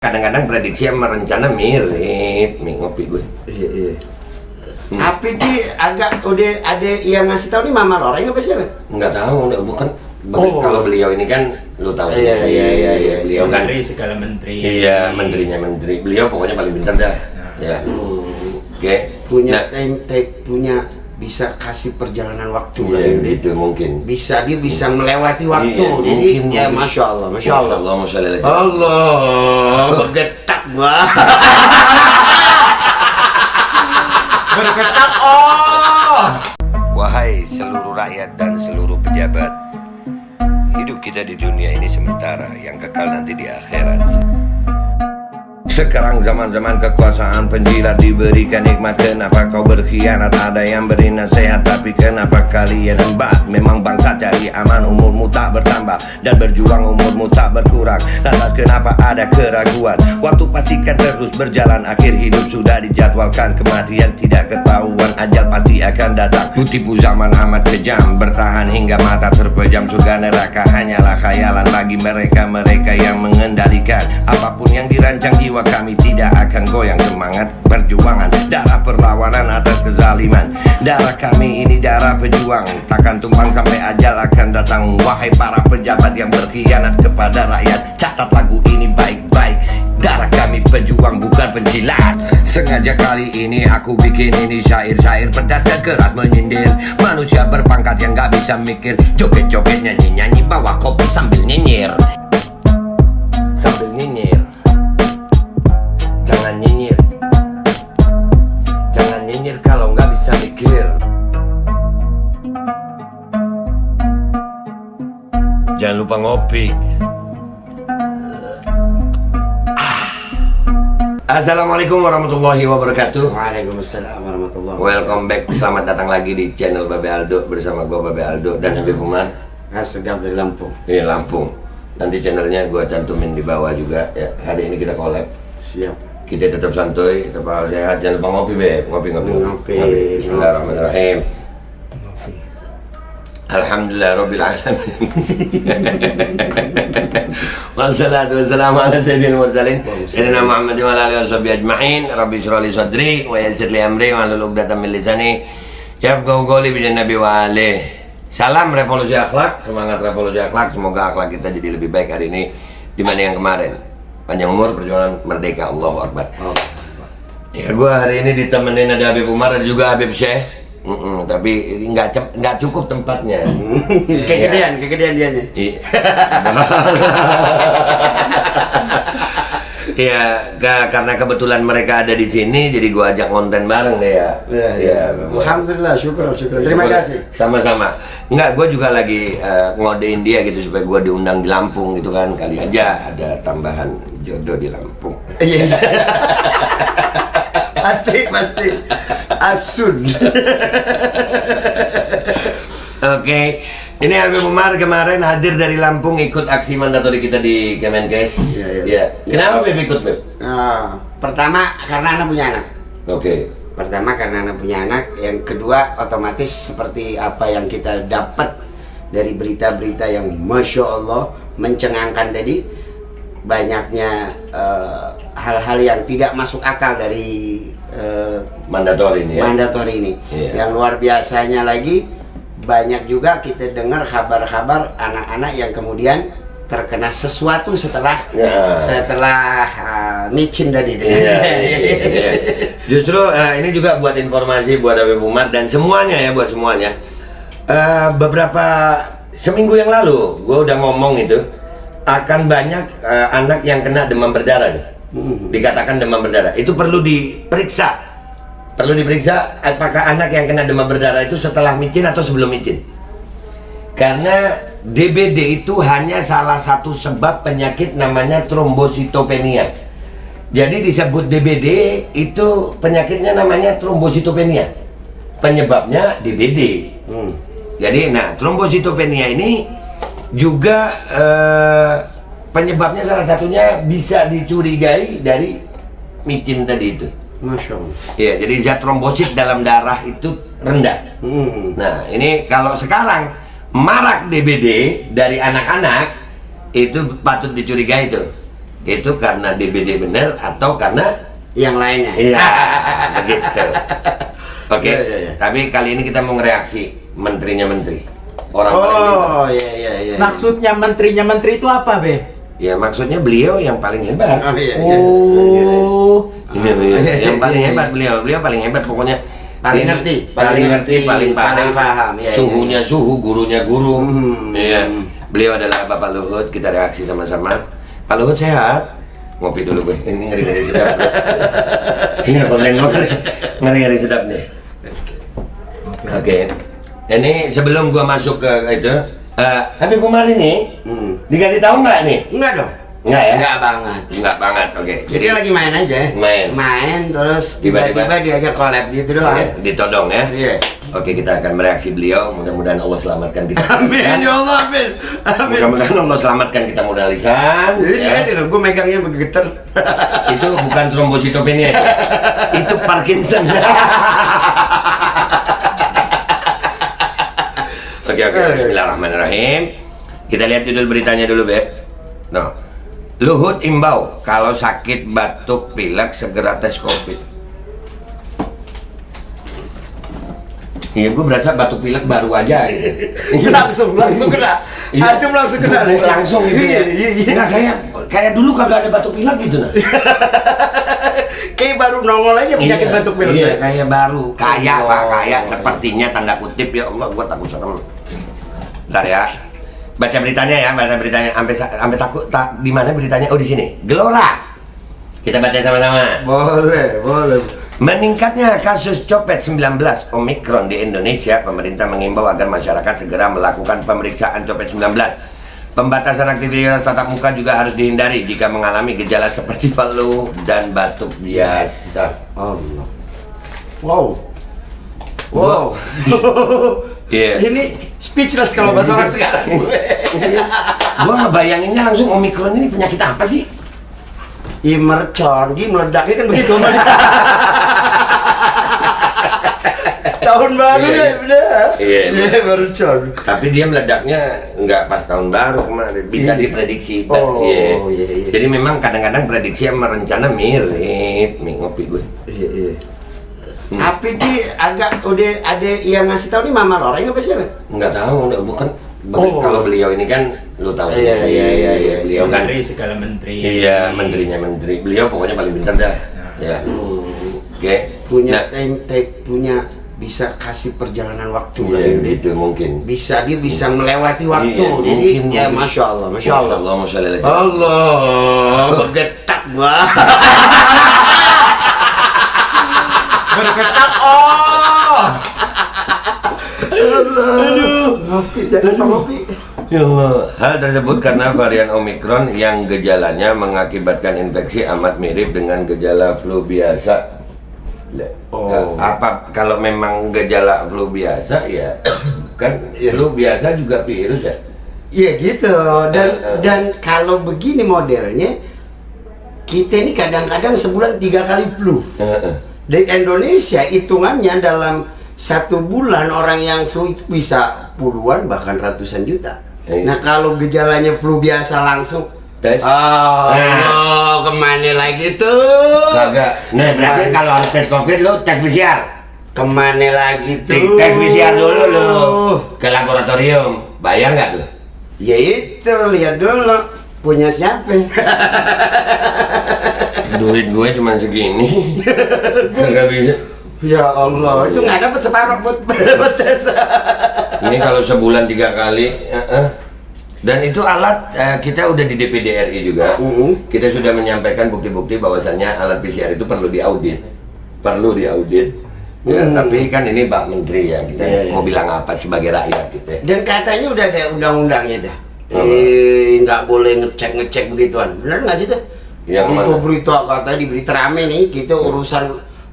kadang-kadang prediksi sama rencana mirip nih ngopi gue. Iya. Tapi di agak udah ada yang ngasih tahu nih Mama Loreng apa siapa? Nggak tahu, bukan. Kalau beliau ini kan lu tahu. Iya. Beliau kan menteri, segala menteri. Iya, menterinya menteri. Beliau pokoknya paling pintar dah. Ya. Oke. Punya bisa kasih perjalanan waktu. Iya, gitu mungkin. Dia bisa melewati waktu. Iya, Jadi mungkin. ya Masya Allah. Allah. Bergetak gua. Bergetak Wahai seluruh rakyat dan seluruh pejabat, hidup kita di dunia ini sementara, yang kekal nanti di akhirat. Sekarang zaman-zaman kekuasaan penjilat diberikan nikmat. Kenapa kau berkhianat? Ada yang beri nasihat, tapi kenapa kalian embat? Memang bangsa cari aman, umurmu tak bertambah, dan berjuang umurmu tak berkurang. Lantas kenapa ada keraguan? Waktu pastikan terus berjalan, akhir hidup sudah dijadwalkan. Kematian tidak ketahuan, ajal pasti akan datang. Kutipu zaman amat kejam, bertahan hingga mata terpejam. Surga neraka hanyalah khayalan bagi mereka-mereka yang mengendalikan. Apapun yang dirancang jiwa kami tidak akan goyang. Semangat perjuangan, darah perlawanan atas kezaliman. Darah kami ini darah pejuang, takkan tumpang sampai ajal akan datang. Wahai para pejabat yang berkhianat kepada rakyat, catat lagu ini baik-baik. Darah kami pejuang bukan penjilat. Sengaja kali ini aku bikin ini syair-syair pedas dan keras menyindir manusia berpangkat yang gak bisa mikir. Joget-joget, nyanyi-nyanyi, bawa kopi sambil nyinyir. Sambil nyinyir. Jangan nyinyir. Jangan nyinyir kalau nggak bisa mikir. Jangan lupa ngopi. Assalamualaikum warahmatullahi wabarakatuh. Waalaikumsalam warahmatullahi wabarakatuh. Welcome back, selamat datang lagi di channel Babe Aldo bersama gua Babe Aldo dan Habib Umar. Segaf dari Lampung. Iya, Lampung. Nanti channelnya gua cantumin di bawah juga ya. Hari ini kita collab. Siap. Kita tetap santuy, tetap sehat, jangan lupa ngopi, Beb. Ngopi. Bismillahirrahmanirrahim. Alhamdulillah Rabbil Alamin. Wassalatu wassalamu ala sayyidil mursalin Sayyidina Muhammad wa ala alihi washabihi ajma'in. Rabbi shrah li sadri wa yassir li amri wa hlul 'uqdatam min lisani yafqahu qawli bi nabi wa alihi. Salam revolusi akhlak, semangat revolusi akhlak. Semoga akhlak kita jadi lebih baik hari ini dibanding yang kemarin. Panjang umur, perjuangan merdeka, Allahu Akbar. Ya, gue hari ini ditemenin ada Habib Umar, ada juga Habib Syekh. Tapi nggak cukup tempatnya. Kegedean dianya. Iya, karena kebetulan mereka ada di sini, jadi gue ajak konten bareng deh ya. Iya. Alhamdulillah, syukur. Terima kasih. Sama-sama. Enggak, gue juga lagi ngodein dia gitu supaya gue diundang di Lampung gitu kan. Kali aja ada tambahan jodoh di Lampung. Iya. pasti. Asun. Oke. Ini Habib Umar kemarin hadir dari Lampung ikut aksi mandatori kita di Kemenkes. Iya. Kenapa Beb ikut, Beb? Pertama karena anak punya anak. Oke. Pertama karena anak punya anak. Yang kedua otomatis seperti apa yang kita dapat dari berita-berita yang Masya Allah mencengangkan tadi. Banyaknya hal-hal yang tidak masuk akal dari Mandatori ini ya? Mandatori ini. Iya. Yang luar biasanya lagi, banyak juga kita dengar kabar-kabar anak-anak yang kemudian terkena sesuatu setelah micin tadi itu. Iya. Justru ini juga buat informasi buat Habib Umar dan semuanya ya, buat semuanya. Beberapa seminggu yang lalu gue udah ngomong itu akan banyak anak yang kena demam berdarah nih. Dikatakan demam berdarah itu perlu diperiksa apakah anak yang kena demam berdarah itu setelah micin atau sebelum micin, karena DBD itu hanya salah satu sebab penyakit namanya trombositopenia. Jadi disebut DBD itu penyakitnya namanya trombositopenia, penyebabnya DBD. Jadi trombositopenia ini juga penyebabnya salah satunya bisa dicurigai dari micin tadi itu. Masya Allah. Ya, jadi zat trombosit dalam darah itu rendah. Nah, ini kalau sekarang marak DBD dari anak-anak itu patut dicurigai tuh. itu karena DBD bener atau karena yang lainnya. iya begitu. Oke, Iya. tapi kali ini kita mau ngereaksi menterinya menteri. Orang paling pintar. Oh iya. Maksudnya menterinya menteri itu apa, Be? Ya maksudnya beliau yang paling hebat. Oh iya. Oh. Iya, yang paling hebat beliau paling hebat pokoknya. Paling Ini ngerti, paling paling paham. Iya, Suhunya suhu, gurunya guru. Hmm. Iya. Beliau adalah Bapak Luhut, kita reaksi sama-sama. Pak Luhut sehat? Ngopi dulu gue. Ini ngeri-ngeri sedap. Iya, konten ngeri-ngeri sedap nih. Oke. Ini sebelum gua masuk ke itu, Habib Umar ini dikasih tahu nggak nih? Enggak dong. Nggak ya? Enggak banget. Nggak banget. Oke. Jadi lagi main aja. Main. Terus Tiba-tiba tiba-tiba diajak collab gitu doang. Oke, ditodong ya. Iya. Oke, kita akan mereaksi beliau. Mudah-mudahan Allah selamatkan kita. Amin ya Allah, amin. Amin. Mudah-mudahan Allah selamatkan kita modal lisan. Ini Ya. lihat loh, gue megangnya bergetar. Itu bukan trombositopenia. Itu Parkinson. Oke, bismillahirrahmanirrahim. Kita lihat judul beritanya dulu, Beb. No. Luhut imbau kalau sakit batuk pilek segera tes COVID. Iya, gue berasa batuk pilek baru aja gitu. langsung kena. Iya. Antum langsung kena. Langsung gitu ya. Iya. Nggak, kayak dulu kagak ada batuk pilek gitu nah. Kayak baru nongol aja penyakit batuk pilek. Iya, kayak baru. Kayak Pak, kayak sepertinya tanda kutip ya Allah, gua takut serem. Bentar ya. Baca beritanya ya, sampai takut di mana beritanya? Oh, di sini. Gelora. Kita baca sama-sama. Boleh. Meningkatnya kasus COVID-19 Omikron di Indonesia, pemerintah mengimbau agar masyarakat segera melakukan pemeriksaan COVID-19. Pembatasan aktivitas tatap muka juga harus dihindari jika mengalami gejala seperti flu dan batuk biasa. Allah. Wow. Iya. Ini speechless kalau bahasa orang sekarang. Gua ngebayanginnya langsung Omikron ini penyakit apa sih? Mercon, dia meledaknya kan begitu. Tahun baru Iya, deh, udah. Iya. Mercon. Tapi dia meledaknya nggak pas tahun baru kemarin, bisa Iya. diprediksi. Oh, iya. Jadi memang kadang-kadang prediksi sama rencana mirip. Nih ngopi gue. Iya. Tapi dia agak udah ada yang ngasih tahu nih Mama Loreng apa siapa? Nggak tahu, bukan. Oh. Kalau beliau ini kan, lu tahu. Iya. Beliau kan. Menteri segala menteri. Iya, menterinya menteri. Beliau pokoknya paling pintar dah. Ya. Oke. Punya Nah, punya bisa kasih perjalanan waktu. iya, itu mungkin. Dia bisa melewati waktu. Iya, Jadi mungkin. ya Masya Allah. Masya Allah. Allah, getak gua. Bergetak. Oh. Ngopi, jangan ngopi. Ya Allah. Hal tersebut karena varian Omikron yang gejalanya mengakibatkan infeksi amat mirip dengan gejala flu biasa. Apa kalau memang gejala flu biasa ya kan flu biasa juga virus ya? Iya gitu. Dan kalau begini modelnya, kita ini kadang-kadang sebulan 3 kali flu. Di Indonesia hitungannya dalam 1 bulan orang yang flu itu bisa puluhan bahkan ratusan juta. Nah kalau gejalanya flu biasa langsung Tes. Kemana lagi tuh? Kagak. Nah berarti kalau harus tes COVID lo tes PCR. Kemana lagi tuh? Tes PCR dulu lo ke laboratorium. Bayar nggak tuh? Ya itu lihat dulu punya siapa. Duit gue cuma segini. Kagak bisa. Ya Allah, itu nggak dapat separuh buat tes. Ini kalau sebulan 3 kali. Dan itu alat kita udah di DPD RI juga. Kita sudah menyampaikan bukti-bukti bahwasannya alat PCR itu perlu diaudit. Ya, tapi kan ini Pak Menteri ya, kita mau bilang apa sebagai rakyat kita. Dan katanya udah ada undang-undangnya dah. Nggak boleh ngecek begituan. Benar nggak sih tuh? Yang itu mana? berita katanya di berita rame nih, kita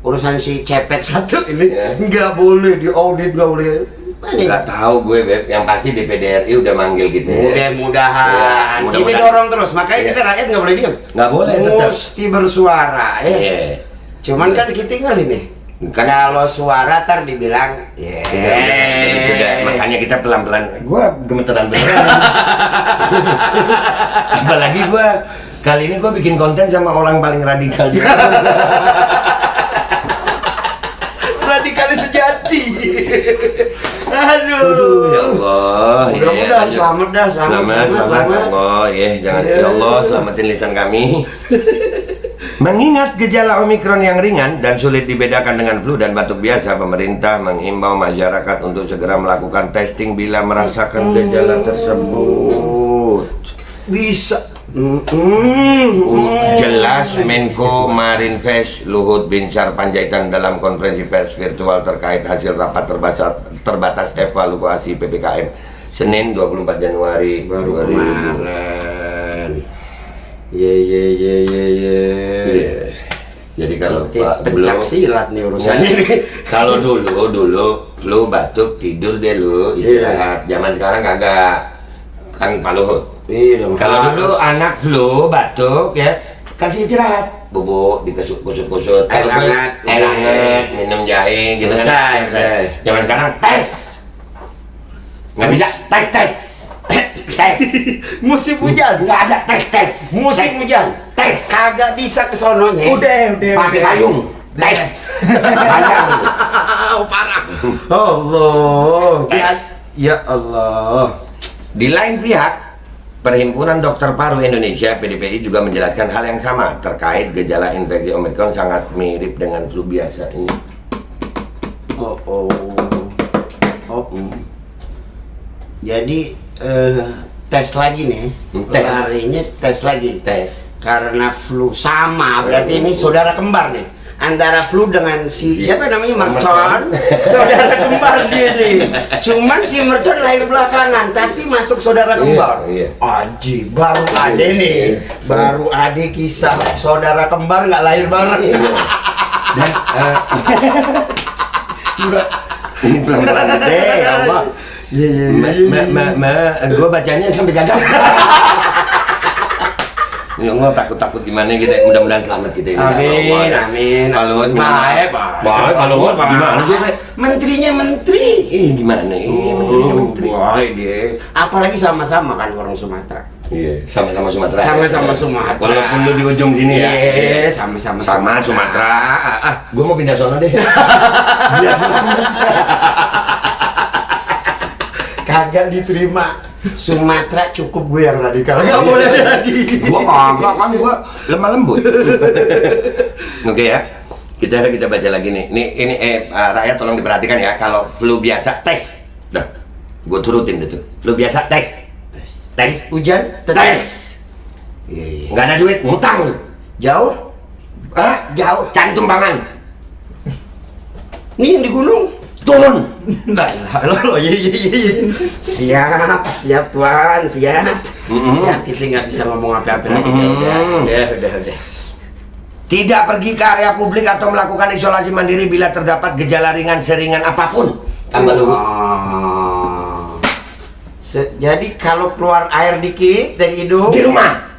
urusan si cepet satu ini nggak boleh diaudit, nggak boleh. Nggak tahu gue, Beb. Yang pasti DPD RI udah manggil kita. Mudah-mudahan. Ya, Kita dorong terus, makanya kita rakyat nggak boleh diam. Nggak boleh, tetap. Mesti bersuara ya. Iya. Cuman kan kita tinggal ini. Kan- Kalau suara tar dibilang, Udah, makanya kita pelan-pelan. Gua gemeteran beneran. Apalagi gua Kali ini gue bikin konten sama orang paling radikal di Radikalis sejati. Aduh. Ya Allah. Mudah-mudahan selamat dah, Selamat. Ya Allah, ya jangan ya Allah selamatin lisan kami. Mengingat gejala Omikron yang ringan dan sulit dibedakan dengan flu dan batuk biasa, pemerintah menghimbau masyarakat untuk segera melakukan testing bila merasakan gejala tersebut. Bisa. Jelas Menko Marinvest Luhut Binsar Panjaitan dalam konferensi pers virtual terkait hasil rapat terbatas evaluasi PPKM Senin 24 Januari Baru 2000. kemarin. Ye. Jadi kalau Pak pencak silat nih urusannya nih. Kalau dulu flu batuk tidur deh lu istirahat. Zaman sekarang kagak. Kan Pak Luhut. Iya dong. Kalau dulu anak flu batuk ya kasih istirahat, bubuk dikusut-kusut, Air hangat, minum jahe gitu. Selesai. Zaman sekarang tes. Nggak bisa tes. Musim hujan. Nggak ada tes. Musim hujan. Tes. Kagak bisa ke sononya. Udah. Pakai payung. Tes. Parah. Allah. Tes. Ya Allah. Di lain pihak, Perhimpunan Dokter Paru Indonesia (PDPI) juga menjelaskan hal yang sama terkait gejala infeksi Omikron sangat mirip dengan flu biasa ini. Jadi tes lagi nih. Tes. Larinya tes lagi. Tes. Karena flu sama, berarti ini saudara kembar nih. Antara flu dengan si siapa namanya Mercon, saudara kembar dia nih. Cuman si Mercon lahir belakangan, tapi masuk saudara kembar. Iya. Aji, baru ada nih, baru ada kisah saudara kembar nggak lahir bareng. Dan ini pelan-pelan deh, ya Allah. Gue bacanya sampai gagal. Ya Allah, takut gimana gitu. Mudah-mudahan selamat kita ini. Amin. Pak Luhut Baik, Pak Luhut gimana sih? Menterinya menteri. Gimana ini? Menterinya menteri. Wah, dia. Apalagi sama-sama kan orang Sumatera. Iya, sama-sama Sumatera. Sama-sama Sumatera. Walaupun lu di ujung sini ya. Iya, sama-sama Sama Sumatera. Gue mau pindah sono deh. Kagak diterima. Sumatera cukup gue yang radikal. Gak boleh lagi. Gua kagak kan, gua lemah lembut. Oke ya. Kita baca lagi nih. Ini rakyat tolong diperhatikan ya. Kalau flu biasa tes. Dah. Gua turutin itu. Flu biasa tes. Hujan Tes. Iya. Nggak ada duit, ngutang lu. Jauh? Jauh. Cari tumpangan. Nih yang di gunung. Turun. Iya. Siap Tuan, siap. Ya, kita nggak bisa ngomong apa-apa lagi. Udah. Tidak pergi ke area publik atau melakukan isolasi mandiri bila terdapat gejala ringan seringan apapun. Tambah Luhut. Jadi kalau keluar air dikit dari hidung Di rumah.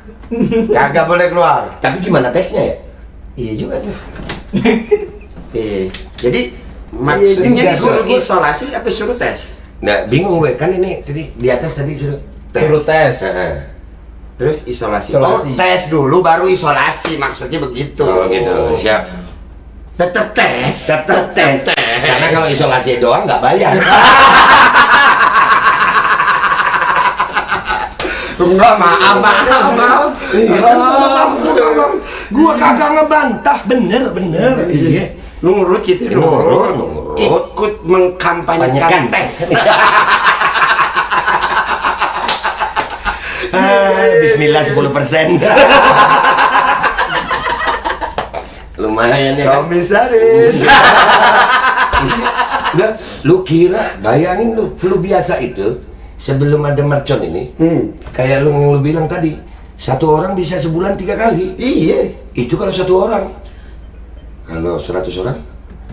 kagak boleh keluar. Tapi gimana tesnya ya? Iya juga tuh. Jadi maksudnya juga. disuruh isolasi apa suruh tes? Nah, bingung gue. Kan ini tadi di atas tadi suruh tes. Terus isolasi. Isolasi. Tes dulu baru isolasi, maksudnya begitu. Oh gitu, siap. Tetap tes. Karena kalau isolasi doang nggak bayar. Enggak, maaf. Gua kagak ngebantah, bener. Iya. Nurut gitu, Nurut. Ikut mengkampanyekan tes. Bismillah 10%. Lumayan ya kan? Komisaris. Nggak, lu kira, bayangin lu, flu biasa itu sebelum ada mercon ini, kayak lu bilang tadi, satu orang bisa sebulan 3 kali. Iya. Itu kalau satu orang. Kalau 100 orang,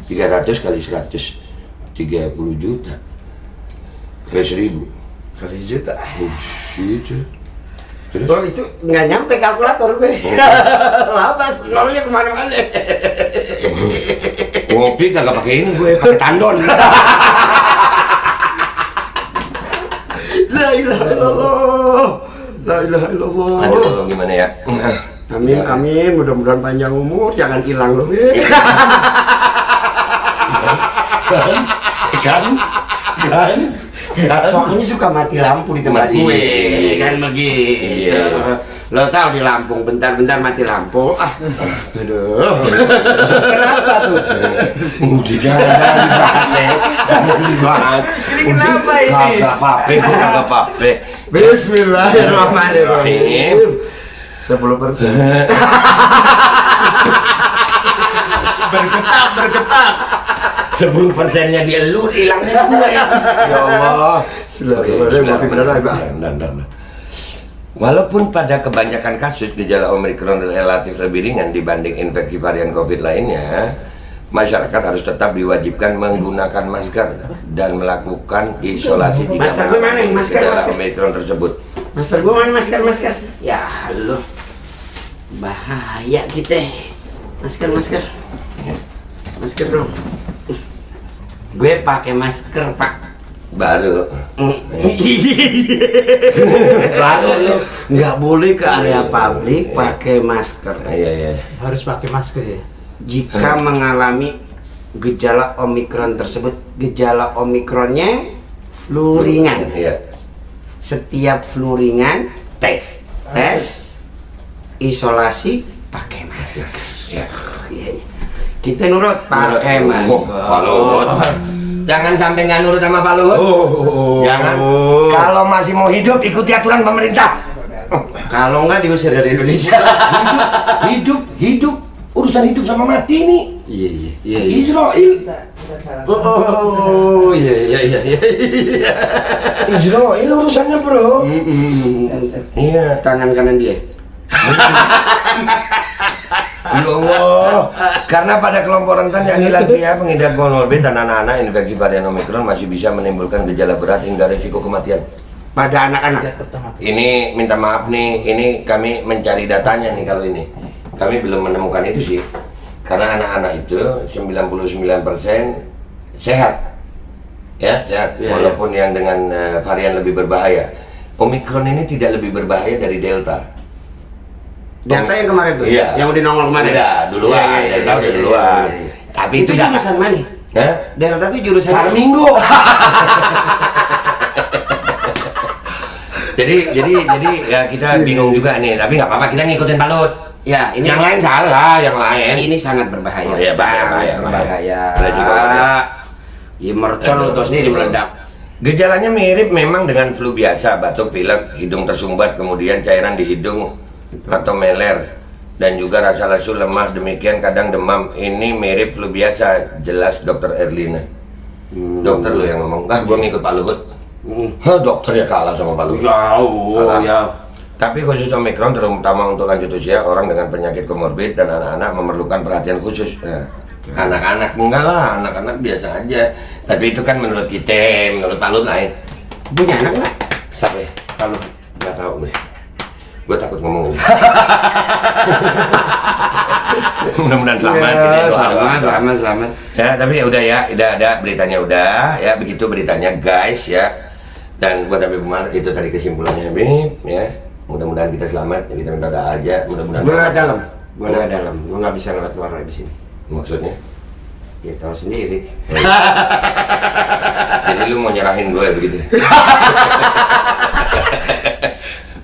300 kali 100, 30 juta. Kali 1000. Kali juta. Gitu. Terus? Oh, itu nggak nyampe kalkulator gue. Labas, nolnya kemana-mana. Ngopi kagak pakai ini, gue pakai tandon. La ilaha illallah. La ilaha illallah. Lanjut dulu gimana ya? Amin, amin. Mudah-mudahan panjang umur, jangan hilang loh. Kan? Soalnya suka mati lampu di tempat gue, kan begitu. Lo tau di Lampung, bentar-bentar mati lampu. Aduh. Kenapa tuh? Udah jangan dibahas. Ini kenapa ini? Kagak apa-apa. Bismillahirrahmanirrahim. 10%. Bergetak. 10%-nya dia lu, hilangnya gue. Ya Allah. Bismillahirrahmanirrahim. Walaupun pada kebanyakan kasus gejala Omikron relatif lebih ringan dibanding infeksi varian COVID lainnya, masyarakat harus tetap diwajibkan menggunakan masker dan melakukan isolasi jika Masker gue mana? mengalami Masker, gejala masker. Omikron tersebut. Masker gue mana masker? Ya lo, bahaya kita. Masker dong. Gue pakai masker pak. Baru. Baru lo nggak boleh ke area publik pakai masker. Iya. Harus pakai masker ya. Jika mengalami gejala Omikron tersebut, gejala Omikronnya flu ringan. Iya. Setiap flu ringan Tes. isolasi pakai masker. Ya. Iya. Kita nurut pakai masker. Pak Luhut. Jangan sampai nggak nurut sama Pak Luhut. Jangan. Kalau masih mau hidup, ikuti aturan pemerintah. Kalau nggak diusir dari Indonesia. Hidup. Urusan hidup sama mati nih. Iya. Israel. Iya. Israel urusannya bro. Iya. Tangan kanan dia. Ya Allah. Karena pada kelompok rentan yang lansia, pengidap komorbid dan anak-anak, infeksi varian Omikron masih bisa menimbulkan gejala berat hingga risiko kematian. Pada anak-anak. Ini minta maaf nih, ini kami mencari datanya nih kalau ini. Kami belum menemukan itu sih. Karena anak-anak itu 99% sehat. Ya, sehat. Ya, walaupun yang dengan varian lebih berbahaya. Omikron ini tidak lebih berbahaya dari Delta. Delta yang kemarin tuh? Iya. Yang udah nongol kemarin? Udah, duluan. Iya. Delta udah duluan. Tapi Itu nggak- jurusan mana? Hah? Delta tuh jurusan Sarminggu. jadi ya kita bingung juga nih, tapi nggak apa-apa, kita ngikutin Pak Luhut. Ya, ini Yang lain salah, yang lain. ini sangat berbahaya. Oh, iya, bahaya. Berbahaya. Ya mercon lo tau sendiri meledak. Gejalanya mirip memang dengan flu biasa, batuk, pilek, hidung tersumbat, kemudian cairan di hidung atau meler, dan juga rasa lesu, lemah, demikian kadang demam. Ini mirip flu biasa, jelas Dokter Erlina. Dokter lo yang ngomong, gua ngikut Pak Luhut. Dokter ya kalah sama Pak Luhut. Jauh, Kalah. ya. Tapi khusus Omikron, terutama untuk lanjut usia, orang dengan penyakit komorbid dan anak-anak memerlukan perhatian khusus. Anak-anak enggak lah, anak-anak biasa aja. Tapi itu kan menurut kita, menurut Pak Luhut lain. Punya anak nggak? Siapa ya? Pak Luhut. Nggak tahu gue. Gue takut ngomong. Mudah-mudahan selamat. Kita doa. Selamat. Ya, tapi ya udah ya, udah ada beritanya udah. Ya, begitu beritanya guys ya. Dan buat Habib Umar itu tadi kesimpulannya Habib ya. Mudah-mudahan kita selamat, ya, kita minta doa aja. Mudah-mudahan. Gue lewat dalam. Gue lewat dalam. Gue nggak bisa lewat luar di sini. Maksudnya? Ya tahu sendiri. Jadi lu mau nyerahin gue begitu?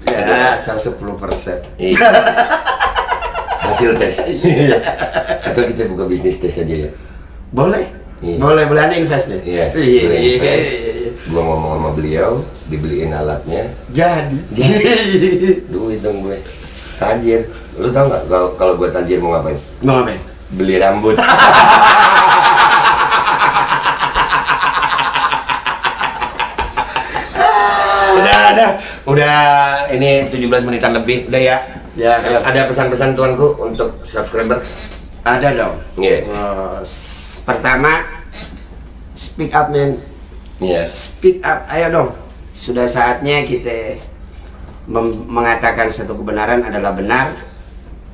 Ya, asal 10%. Iya. Hasil tes. Atau kita buka bisnis tes aja ya? Boleh. Iya. Boleh Anda invest deh. Iya. Gua ngomong sama beliau, dibeliin alatnya. Jadi. Duit dong gue. Tajir. Lu tau nggak kalau gue tajir mau ngapain? Mau ngapain? Beli rambut. Udah ini 17 menitan lebih. Udah ya. Ya, kalau Ada pesan-pesan tuanku untuk subscriber? ada dong. Iya. Pertama, speak up man. Iya. Speak up, ayo dong. Sudah saatnya kita mengatakan satu kebenaran adalah benar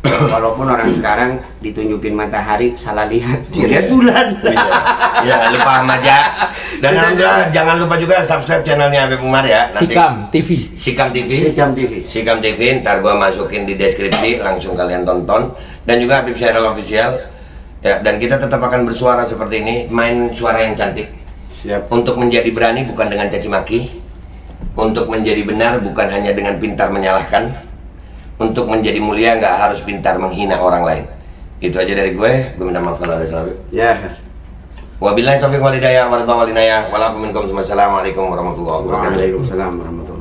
Walaupun orang sekarang ditunjukin matahari salah lihat, dia lihat bulan. Ya, lupa paham aja. Dan alhamdulillah jangan lupa juga subscribe channelnya Habib Umar ya. Nanti Sikam TV. Sikam TV. Sikam TV. Sikam TV, ntar gua masukin di deskripsi, langsung kalian tonton. Dan juga Habib Syahral Official. Ya, dan kita tetap akan bersuara seperti ini, main suara yang cantik. Siap. Untuk menjadi berani bukan dengan caci maki. Untuk menjadi benar bukan hanya dengan pintar menyalahkan. Untuk menjadi mulia nggak harus pintar menghina orang lain. Itu aja dari gue minta maaf kalau ada salah. Ya. Wabillahi taufiq wal hidayah, wassalamualaikum warahmatullahi wabarakatuh. Waalaikumsalam warahmatullahi